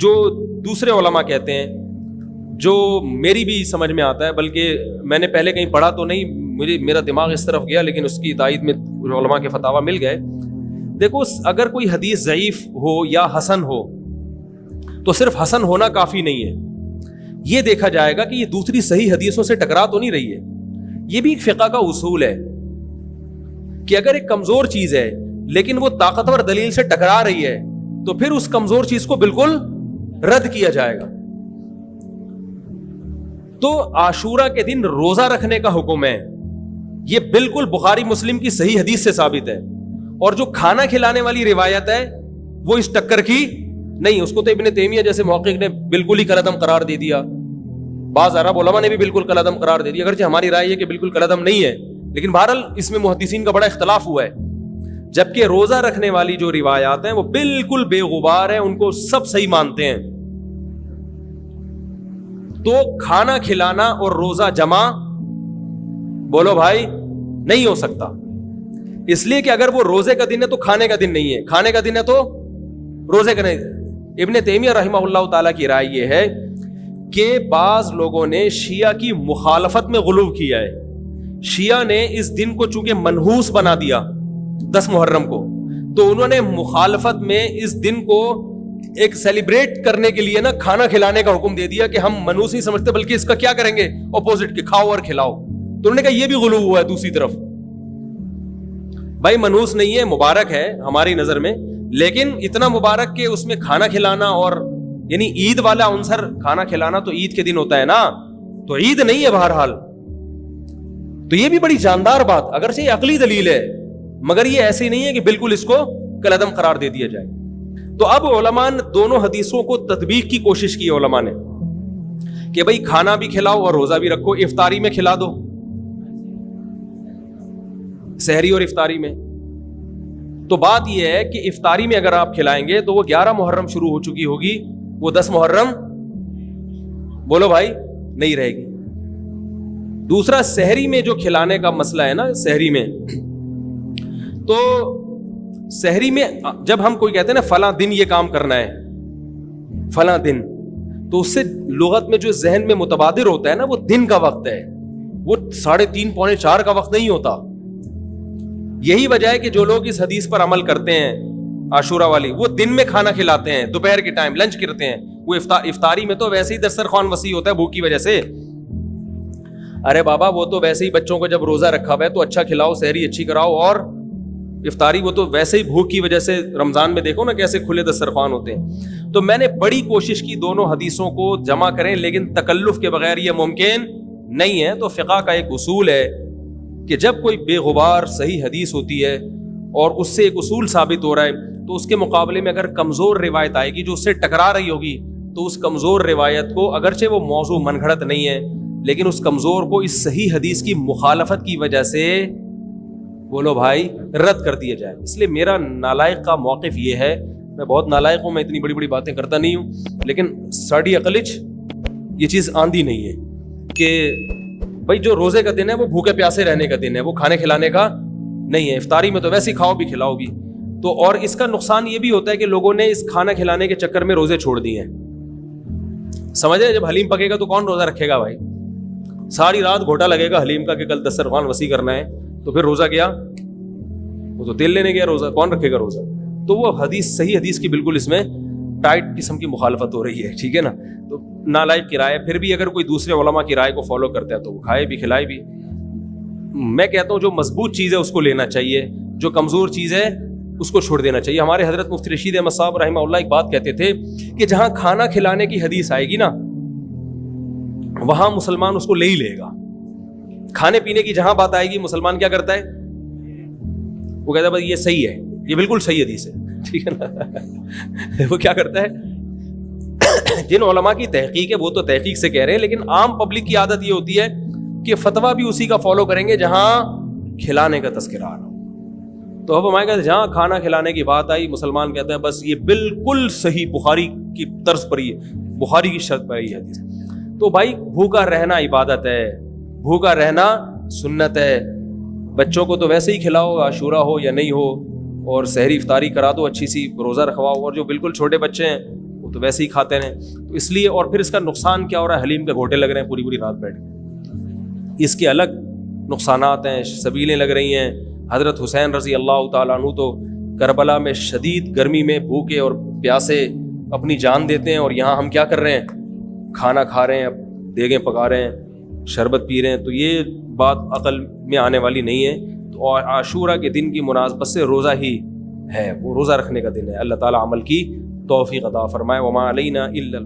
جو دوسرے علماء کہتے ہیں، جو میری بھی سمجھ میں آتا ہے، بلکہ میں نے پہلے کہیں پڑھا تو نہیں، میرا دماغ اس طرف گیا، لیکن اس کی تائید میں علماء کے فتاوی مل گئے. دیکھو اگر کوئی حدیث ضعیف ہو یا حسن ہو تو صرف حسن ہونا کافی نہیں ہے، یہ دیکھا جائے گا کہ یہ دوسری صحیح حدیثوں سے ٹکرا تو نہیں رہی ہے. یہ بھی ایک فقہ کا اصول ہے کہ اگر ایک کمزور چیز ہے لیکن وہ طاقتور دلیل سے ٹکرا رہی ہے تو پھر اس کمزور چیز کو بالکل رد کیا جائے گا. تو عاشورہ کے دن روزہ رکھنے کا حکم ہے، یہ بالکل بخاری مسلم کی صحیح حدیث سے ثابت ہے. اور جو کھانا کھلانے والی روایت ہے وہ اس ٹکر کی نہیں، اس کو تو ابن تیمیہ جیسے محقق نے بالکل ہی کالعدم قرار دے دیا، بعض عرب علماء نے بھی بالکل کالعدم قرار دے دیا، اگرچہ ہماری رائے یہ کہ بالکل کالعدم نہیں ہے، لیکن بہرحال اس میں محدثین کا بڑا اختلاف ہوا ہے. جبکہ روزہ رکھنے والی جو روایات ہیں وہ بالکل بے غبار ہیں، ان کو سب صحیح مانتے ہیں. تو کھانا کھلانا اور روزہ جمع بولو بھائی نہیں ہو سکتا، اس لیے کہ اگر وہ روزے کا دن ہے تو کھانے کا دن نہیں ہے، کھانے کا دن ہے تو روزے کا نہیں. ابن تیمیہ رحمہ اللہ تعالیٰ کی رائے یہ ہے کہ بعض لوگوں نے شیعہ کی مخالفت میں غلو کیا ہے. شیعہ نے اس دن کو چونکہ منحوس بنا دیا 10 محرم کو، تو انہوں نے مخالفت میں اس دن کو ایک سیلیبریٹ کرنے کے لیے نا کھانا کھلانے کا حکم دے دیا کہ ہم منحوس نہیں سمجھتے بلکہ اس کا کیا کریں گے اپوزٹ کے کھاؤ اور کھلاؤ. تو انہوں نے کہا یہ بھی غلو ہوا ہے. دوسری طرف بھائی منحوس نہیں ہے، مبارک ہے ہماری نظر میں، لیکن اتنا مبارک کہ اس میں کھانا کھلانا اور یعنی عید والا عنصر کھانا کھلانا تو عید کے دن ہوتا ہے نا، تو عید نہیں ہے بہرحال. تو یہ بھی بڑی جاندار بات، اگرچہ یہ عقلی دلیل ہے مگر یہ ایسی نہیں ہے کہ بالکل اس کو کالعدم قرار دے دیا جائے. تو اب علماء نے دونوں حدیثوں کو تطبیق کی کوشش کی علماء نے کہ بھئی کھانا بھی کھلاؤ اور روزہ بھی رکھو، افطاری میں کھلا دو، سحری اور افطاری میں. تو بات یہ ہے کہ افطاری میں اگر آپ کھلائیں گے تو وہ 11 محرم شروع ہو چکی ہوگی، وہ 10 محرم بولو بھائی نہیں رہے گی. دوسرا سحری میں جو کھلانے کا مسئلہ ہے نا، سحری میں تو سحری میں جب ہم کوئی کہتے ہیں نا فلاں دن یہ کام کرنا ہے فلاں دن، تو اس سے لغت میں جو ذہن میں متبادر ہوتا ہے نا وہ دن کا وقت ہے، وہ 3:30 پونے 4 کا وقت نہیں ہوتا. یہی وجہ ہے کہ جو لوگ اس حدیث پر عمل کرتے ہیں عاشورہ والی، وہ دن میں کھانا کھلاتے ہیں، دوپہر کے ٹائم لنچ کرتے ہیں. وہ افطاری میں تو ویسے ہی دسترخوان وسیع ہوتا ہے بھوک کی وجہ سے. ارے بابا وہ تو ویسے ہی بچوں کو جب روزہ رکھا ہوا ہے تو اچھا کھلاؤ، سحری اچھی کراؤ، اور افطاری وہ تو ویسے ہی بھوک کی وجہ سے رمضان میں دیکھو نا کیسے کھلے دسترخوان ہوتے ہیں. تو میں نے بڑی کوشش کی دونوں حدیثوں کو جمع کریں، لیکن تکلف کے بغیر یہ ممکن نہیں ہے. تو فقہ کا ایک اصول ہے کہ جب کوئی بے غبار صحیح حدیث ہوتی ہے اور اس سے ایک اصول ثابت ہو رہا ہے تو اس کے مقابلے میں اگر کمزور روایت آئے گی جو اس سے ٹکرا رہی ہوگی تو اس کمزور روایت کو، اگرچہ وہ موضوع من گھڑت نہیں ہے، لیکن اس کمزور کو اس صحیح حدیث کی مخالفت کی وجہ سے بولو بھائی رد کر دیا جائے. اس لیے میرا نالائق کا موقف یہ ہے، میں بہت نالائق ہوں، میں اتنی بڑی بڑی باتیں کرتا نہیں ہوں، لیکن ساڑی عقلچ یہ چیز آندھی نہیں ہے کہ بھائی جو روزے کا دن ہے وہ بھوکے پیاسے رہنے کا دن ہے، وہ کھانے کھلانے کا نہیں ہے. افطاری میں تو ویسے ہی کھاؤ بھی کھلاؤ بھی. تو اور اس کا نقصان یہ بھی ہوتا ہے کہ لوگوں نے اس کھانا کھلانے کے چکر میں روزے چھوڑ دیے ہیں. سمجھ رہے، جب حلیم پکے گا تو کون روزہ رکھے گا بھائی؟ ساری رات گھوٹا لگے گا حلیم کا کہ کل دسترخوان وسیع کرنا ہے، تو پھر روزہ گیا، وہ تو تیل لینے گیا، روزہ کون رکھے گا روزہ؟ تو وہ حدیث صحیح حدیث کی بالکل اس میں ٹائٹ قسم کی مخالفت ہو رہی ہے. ٹھیک ہے نا؟ تو نالائق کی رائے، پھر بھی اگر کوئی دوسرے علماء کی رائے کو فالو کرتا ہے تو وہ کھائے بھی کھلائے بھی. میں کہتا ہوں جو مضبوط چیز ہے اس کو لینا چاہیے، جو کمزور چیز ہے اس کو چھوڑ دینا چاہیے. ہمارے حضرت مفتی رشید احمد صاحب رحمہ اللہ ایک بات کہتے تھے کہ جہاں کھانا کھلانے کی حدیث آئے گی نا وہاں مسلمان اس کو لے ہی لے گا. کھانے پینے کی جہاں بات آئے گی مسلمان کیا کرتا ہے؟ وہ کہتا ہے بھائی یہ صحیح ہے، یہ بالکل صحیح حدیث ہے. ٹھیک ہے نا؟ وہ کیا کرتا ہے؟ جن علماء کی تحقیق ہے وہ تو تحقیق سے کہہ رہے ہیں، لیکن عام پبلک کی عادت یہ ہوتی ہے کہ فتویٰ بھی اسی کا فالو کریں گے جہاں کھلانے کا تذکرہ آ رہا ہو. تو اب ہمارے کہتے ہیں جہاں کھانا کھلانے کی بات آئی مسلمان کہتے ہیں بس یہ بالکل صحیح بخاری کی طرز پر ہی، بخاری کی شرط پر ہی حدیث. تو بھائی بھوکا رہنا عبادت ہے، بھوکا رہنا سنت ہے. بچوں کو تو ویسے ہی کھلاؤ عاشورہ ہو یا نہیں ہو، اور سحری افطاری کرا دو، اچھی سی روزہ رکھواؤ. اور جو بالکل چھوٹے بچے ہیں وہ تو ویسے ہی کھاتے رہیں. تو اس لیے اور پھر اس کا نقصان کیا ہو رہا ہے, حلیم کے گھوٹے لگ رہے ہیں پوری رات بیٹھ کے, اس کے الگ نقصانات ہیں, سبیلیں لگ رہی ہیں. حضرت حسین رضی اللہ تعالیٰ عنہ تو کربلا میں شدید گرمی میں بھوکے اور پیاسے اپنی جان دیتے ہیں, اور یہاں ہم کیا کر رہے ہیں, کھانا کھا رہے ہیں, دیگیں پکا رہے ہیں, شربت پی رہے ہیں. تو یہ بات عقل میں آنے والی نہیں ہے. تو عاشورہ کے دن کی مناسبت سے روزہ ہی ہے, وہ روزہ رکھنے کا دن ہے. اللہ تعالیٰ عمل کی توفیق عطا فرمائے. وما علینا الا